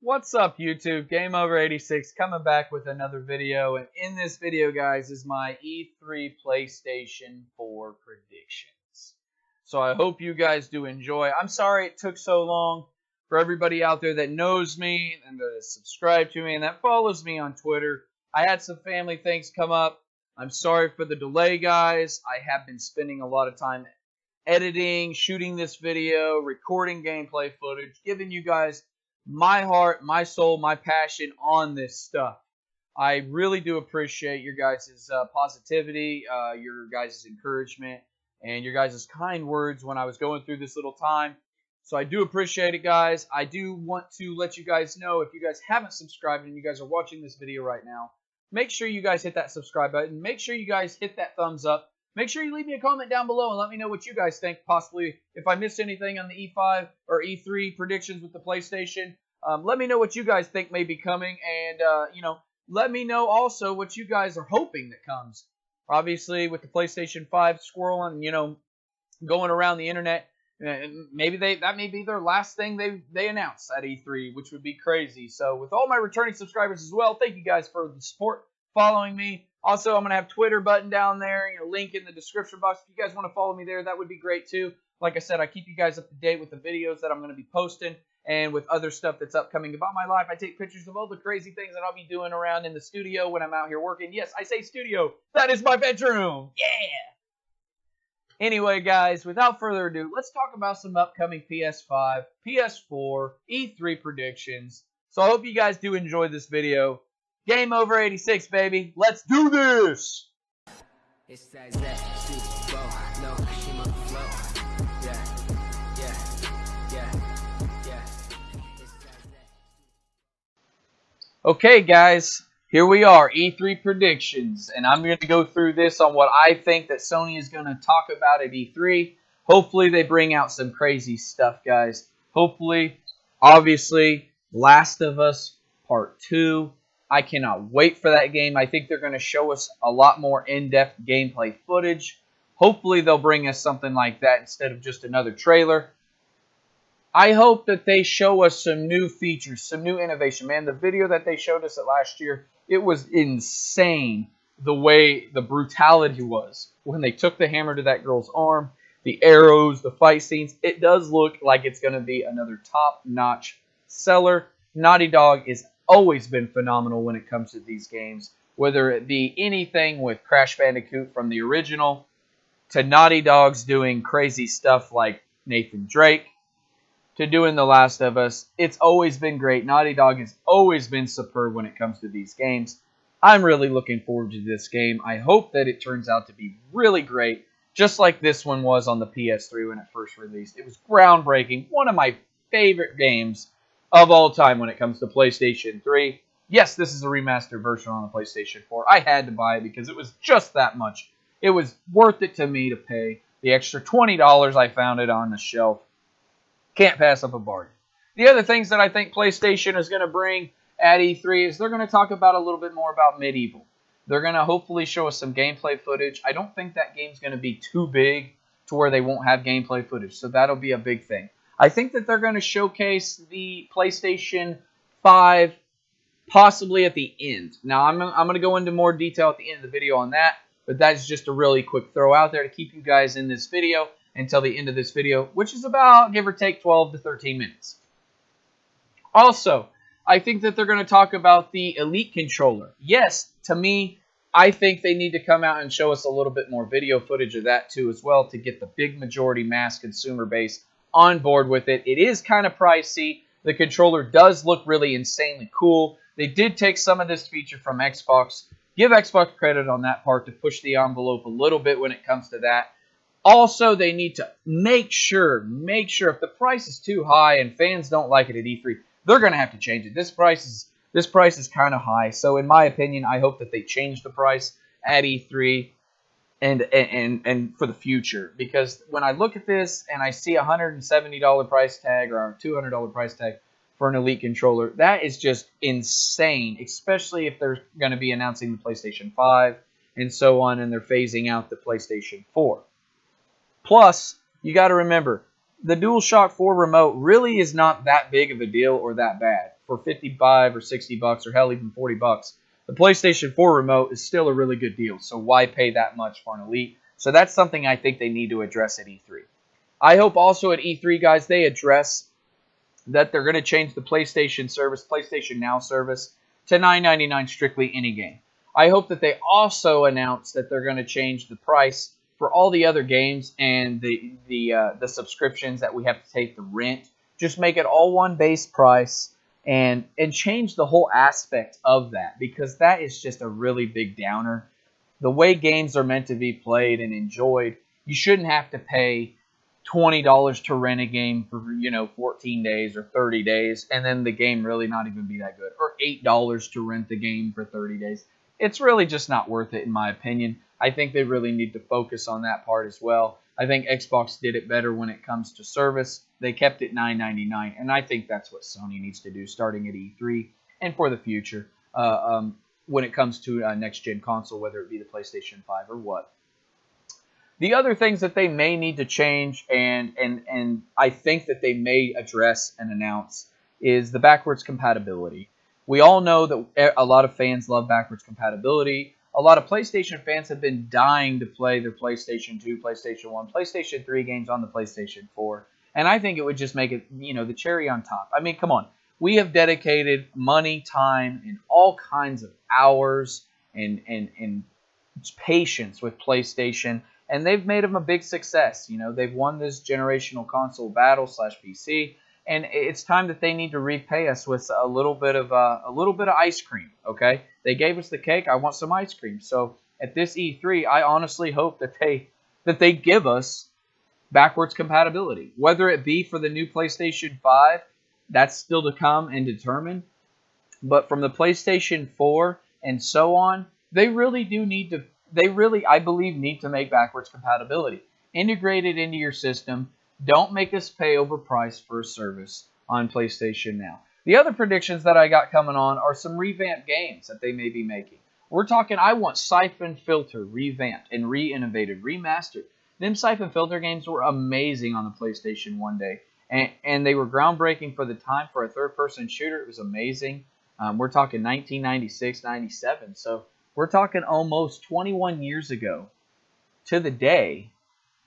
What's up, YouTube? Game Over 86 coming back with another video, and in this video, guys, is my E3 PlayStation 4 predictions. So I hope you guys do enjoy. I'm sorry it took so long. For everybody out there that knows me and that is subscribed to me and that follows me on Twitter, I had some family things come up. I'm sorry for the delay, guys. I have been spending a lot of time editing, shooting this video, recording gameplay footage, giving you guys my heart, my soul, my passion on this stuff. I really do appreciate your guys' positivity, your guys' encouragement, and your guys' kind words when I was going through this little time. So I do appreciate it, guys. I do want to let you guys know, if you guys haven't subscribed and you guys are watching this video right now, make sure you guys hit that subscribe button. Make sure you guys hit that thumbs up. Make sure you leave me a comment down below and let me know what you guys think. Possibly if I missed anything on the E5 or E3 predictions with the PlayStation. Let me know what you guys think may be coming. And, let me know also what you guys are hoping that comes. Obviously, with the PlayStation 5 swirling, going around the internet, maybe that may be their last thing they announce at E3, which would be crazy. So with all my returning subscribers as well, thank you guys for the support, following me. Also, I'm going to have Twitter button down there, link in the description box. If you guys want to follow me there, that would be great too. Like I said, I keep you guys up to date with the videos that I'm going to be posting and with other stuff that's upcoming about my life. I take pictures of all the crazy things that I'll be doing around in the studio when I'm out here working. Yes, I say studio. That is my bedroom. Yeah! Anyway, guys, without further ado, let's talk about some upcoming PS5, PS4, E3 predictions. So I hope you guys do enjoy this video. Game Over 86, baby. Let's do this! Okay, guys. Here we are, E3 predictions, and I'm going to go through this on what I think that Sony is going to talk about at E3. Hopefully they bring out some crazy stuff, guys. Hopefully, obviously, Last of Us Part 2. I cannot wait for that game. I think they're going to show us a lot more in-depth gameplay footage. Hopefully they'll bring us something like that instead of just another trailer. I hope that they show us some new features, some new innovation. Man, the video that they showed us at last year, it was insane the way the brutality was. When they took the hammer to that girl's arm, the arrows, the fight scenes, it does look like it's going to be another top-notch seller. Naughty Dog has always been phenomenal when it comes to these games. Whether it be anything with Crash Bandicoot from the original to Naughty Dog's doing crazy stuff like Nathan Drake, to doing The Last of Us. It's always been great. Naughty Dog has always been superb when it comes to these games. I'm really looking forward to this game. I hope that it turns out to be really great, just like this one was on the PS3 when it first released. It was groundbreaking. One of my favorite games of all time when it comes to PlayStation 3. Yes, this is a remastered version on the PlayStation 4. I had to buy it because it was just that much. It was worth it to me to pay the extra $20 I found it on the shelf. Can't pass up a bargain. The other things that I think PlayStation is going to bring at E3 is they're going to talk about a little bit more about Medieval. They're going to hopefully show us some gameplay footage. I don't think that game's going to be too big to where they won't have gameplay footage, so that'll be a big thing. I think that they're going to showcase the PlayStation 5 possibly at the end. Now, I'm going to go into more detail at the end of the video on that, but that's just a really quick throw out there to keep you guys in this video until the end of this video, which is about, give or take, 12 to 13 minutes. Also, I think that they're going to talk about the Elite controller. Yes, to me, I think they need to come out and show us a little bit more video footage of that too as well to get the big majority mass consumer base on board with it. It is kind of pricey. The controller does look really insanely cool. They did take some of this feature from Xbox. Give Xbox credit on that part to push the envelope a little bit when it comes to that. Also, they need to make sure if the price is too high and fans don't like it at E3, they're going to have to change it. This price is kind of high. So in my opinion, I hope that they change the price at E3 and for the future. Because when I look at this and I see a $170 price tag or a $200 price tag for an Elite controller, that is just insane, especially if they're going to be announcing the PlayStation 5 and so on, and they're phasing out the PlayStation 4. Plus, you got to remember, the DualShock 4 remote really is not that big of a deal or that bad. for 55 or 60 bucks, or hell, even 40 bucks, the PlayStation 4 remote is still a really good deal. So why pay that much for an Elite? So that's something I think they need to address at E3. I hope also at E3, guys, they address that they're going to change the PlayStation service, PlayStation Now service, to $9.99 strictly any game. I hope that they also announce that they're going to change the price for all the other games and the subscriptions that we have to take, the rent. Just make it all one base price and change the whole aspect of that, because that is just a really big downer. The way games are meant to be played and enjoyed, you shouldn't have to pay $20 to rent a game for 14 days or 30 days, and then the game really not even be that good, or $8 to rent the game for 30 days. It's really just not worth it, in my opinion. I think they really need to focus on that part as well. I think Xbox did it better when it comes to service. They kept it $9.99, and I think that's what Sony needs to do starting at E3 and for the future when it comes to a next-gen console, whether it be the PlayStation 5 or what. The other things that they may need to change, and I think that they may address and announce, is the backwards compatibility. We all know that a lot of fans love backwards compatibility. A lot of PlayStation fans have been dying to play their PlayStation 2, PlayStation 1, PlayStation 3 games on the PlayStation 4. And I think it would just make it, the cherry on top. I mean, come on. We have dedicated money, time, and all kinds of hours and patience with PlayStation. And they've made them a big success. They've won this generational console battle / PC. And it's time that they need to repay us with a little bit of ice cream. Okay, they gave us the cake. I want some ice cream. So at this E3, I honestly hope that they give us backwards compatibility, whether it be for the new PlayStation 5. That's still to come and determine. But from the PlayStation 4 and so on, they really do need to. They really, I believe, need to make backwards compatibility. Integrate it into your system. Don't make us pay overpriced for a service on PlayStation Now. The other predictions that I got coming on are some revamped games that they may be making. We're talking, I want Siphon Filter revamped and re-innovated, remastered. Them Siphon Filter games were amazing on the PlayStation 1 day. And they were groundbreaking for the time for a third-person shooter. It was amazing. We're talking 1996, 97. So we're talking almost 21 years ago to the day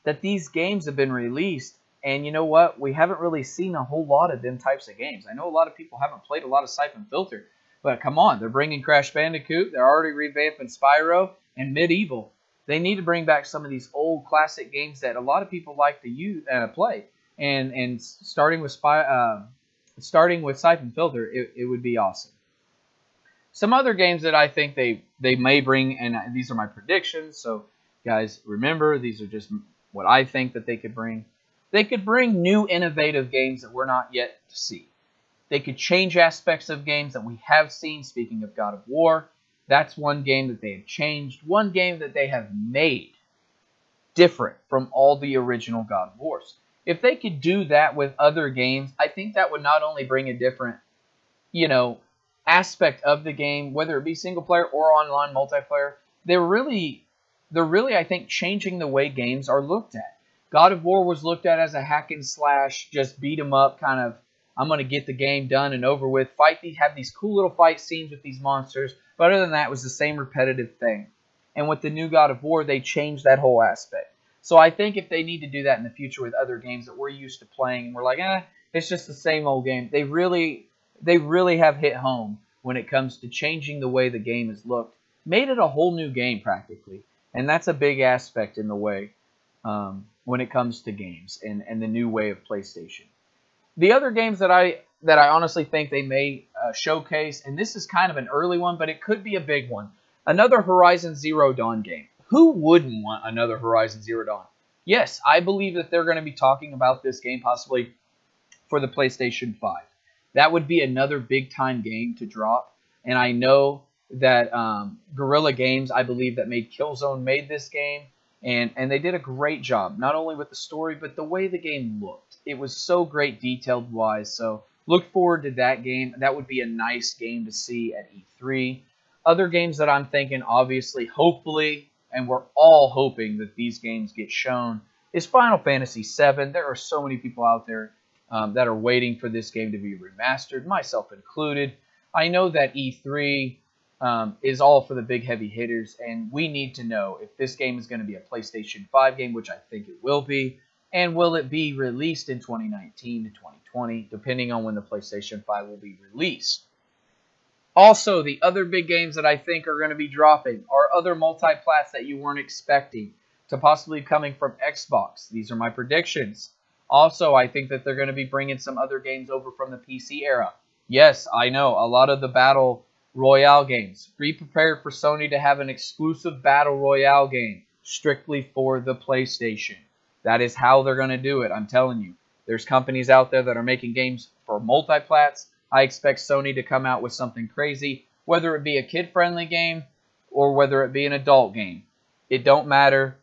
that these games have been released. And you know what? We haven't really seen a whole lot of them types of games. I know a lot of people haven't played a lot of Siphon Filter. But come on, they're bringing Crash Bandicoot. They're already revamping Spyro and Medieval. They need to bring back some of these old classic games that a lot of people like to play. And starting with Siphon Filter, it would be awesome. Some other games that I think they may bring, and these are my predictions. So guys, remember, these are just what I think that they could bring. They could bring new innovative games that we're not yet to see. They could change aspects of games that we have seen. Speaking of God of War, that's one game that they have changed. One game that they have made different from all the original God of Wars. If they could do that with other games, I think that would not only bring a different, aspect of the game, whether it be single player or online multiplayer. They're really, I think, changing the way games are looked at. God of War was looked at as a hack and slash, just beat 'em up kind of, I'm going to get the game done and over with. Have these cool little fight scenes with these monsters. But other than that, it was the same repetitive thing. And with the new God of War, they changed that whole aspect. So I think if they need to do that in the future with other games that we're used to playing, and we're like, it's just the same old game. They really have hit home when it comes to changing the way the game is looked. Made it a whole new game practically. And that's a big aspect in the way when it comes to games and the new way of PlayStation. The other games that I honestly think they may showcase, and this is kind of an early one, but it could be a big one. Another Horizon Zero Dawn game. Who wouldn't want another Horizon Zero Dawn? Yes, I believe that they're going to be talking about this game possibly for the PlayStation 5. That would be another big-time game to drop. And I know that Guerrilla Games, I believe, that made Killzone, made this game. And they did a great job, not only with the story, but the way the game looked. It was so great detailed-wise. So look forward to that game. That would be a nice game to see at E3. Other games that I'm thinking, obviously, hopefully, and we're all hoping that these games get shown, is Final Fantasy VII. There are so many people out there that are waiting for this game to be remastered, myself included. I know that E3 is all for the big heavy hitters, and we need to know if this game is going to be a PlayStation 5 game, which I think it will be, and will it be released in 2019 to 2020, depending on when the PlayStation 5 will be released. Also, the other big games that I think are going to be dropping are other multi-plats that you weren't expecting to possibly be coming from Xbox. These are my predictions. Also, I think that they're going to be bringing some other games over from the PC era. Yes, I know, a lot of the Battle Royale games. Be prepared for Sony to have an exclusive Battle Royale game strictly for the PlayStation. That is how they're going to do it, I'm telling you. There's companies out there that are making games for multi-plats. I expect Sony to come out with something crazy, whether it be a kid-friendly game or whether it be an adult game. It don't matter.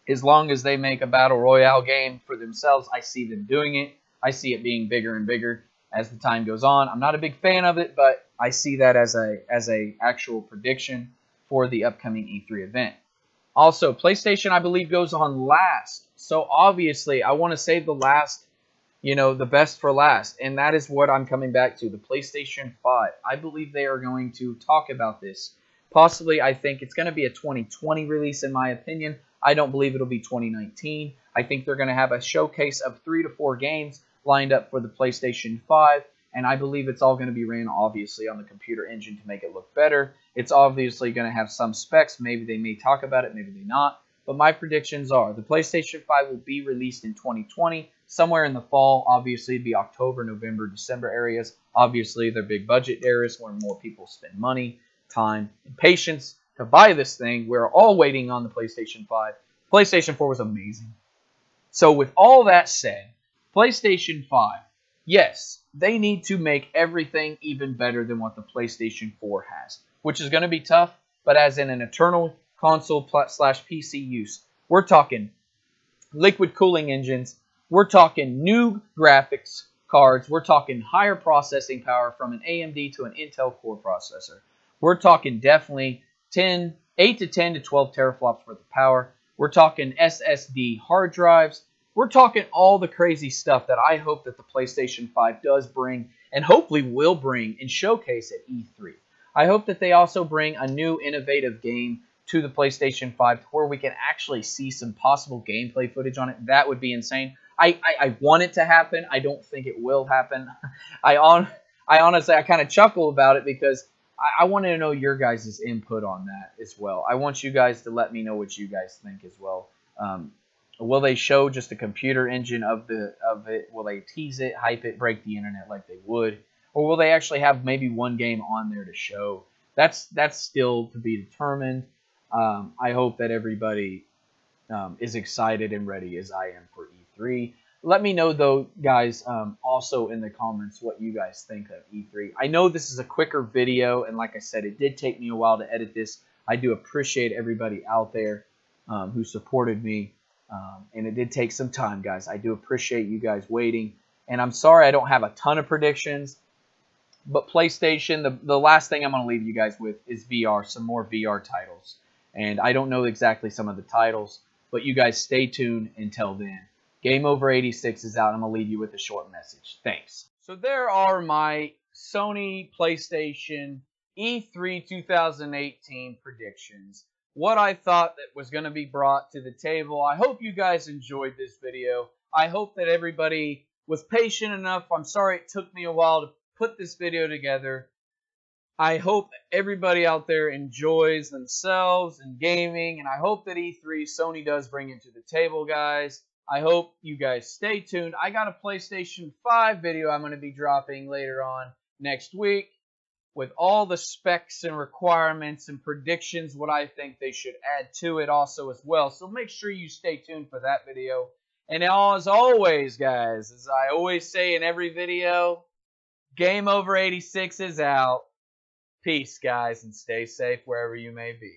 As long as they make a Battle Royale game for themselves, I see them doing it. I see it being bigger and bigger as the time goes on. I'm not a big fan of it, but I see that as a actual prediction for the upcoming E3 event. Also, PlayStation, I believe, goes on last. So obviously, I want to save the last, the best for last. And that is what I'm coming back to, the PlayStation 5. I believe they are going to talk about this. Possibly, I think it's going to be a 2020 release, in my opinion. I don't believe it'll be 2019. I think they're going to have a showcase of 3 to 4 games lined up for the PlayStation 5. And I believe it's all going to be ran, obviously, on the computer engine to make it look better. It's obviously going to have some specs. Maybe they may talk about it, maybe they not. But my predictions are the PlayStation 5 will be released in 2020, somewhere in the fall. Obviously, it'd be October, November, December areas. Obviously, they're big budget areas where more people spend money, time, and patience to buy this thing. We're all waiting on the PlayStation 5. PlayStation 4 was amazing. So with all that said, PlayStation 5, yes, they need to make everything even better than what the PlayStation 4 has, which is going to be tough, but as in an eternal console / PC use, we're talking liquid cooling engines, we're talking new graphics cards, we're talking higher processing power from an AMD to an Intel Core processor. We're talking definitely 8 to 10 to 12 teraflops worth of power. We're talking SSD hard drives. We're talking all the crazy stuff that I hope that the PlayStation 5 does bring and hopefully will bring and showcase at E3. I hope that they also bring a new innovative game to the PlayStation 5 where we can actually see some possible gameplay footage on it. That would be insane. I want it to happen. I don't think it will happen. I honestly kind of chuckle about it because I want to know your guys' input on that as well. I want you guys to let me know what you guys think as well. Will they show just a computer engine of it? Will they tease it, hype it, break the internet like they would? Or will they actually have maybe one game on there to show? That's still to be determined. I hope that everybody is excited and ready as I am for E3. Let me know, though, guys, also in the comments what you guys think of E3. I know this is a quicker video, and like I said, it did take me a while to edit this. I do appreciate everybody out there who supported me, and it did take some time, guys. I do appreciate you guys waiting, and I'm sorry I don't have a ton of predictions, but PlayStation, the last thing I'm going to leave you guys with is VR, some more VR titles. And I don't know exactly some of the titles, but you guys stay tuned until then. Game Over 86 is out. I'm going to leave you with a short message. Thanks. So there are my Sony PlayStation E3 2018 predictions. What I thought that was going to be brought to the table. I hope you guys enjoyed this video. I hope that everybody was patient enough. I'm sorry it took me a while to put this video together. I hope everybody out there enjoys themselves and gaming, and I hope that E3 Sony does bring it to the table, guys. I hope you guys stay tuned. I got a PlayStation 5 video I'm going to be dropping later on next week with all the specs and requirements and predictions, what I think they should add to it also as well. So make sure you stay tuned for that video. And as always, guys, as I always say in every video, Game Over 86 is out. Peace, guys, and stay safe wherever you may be.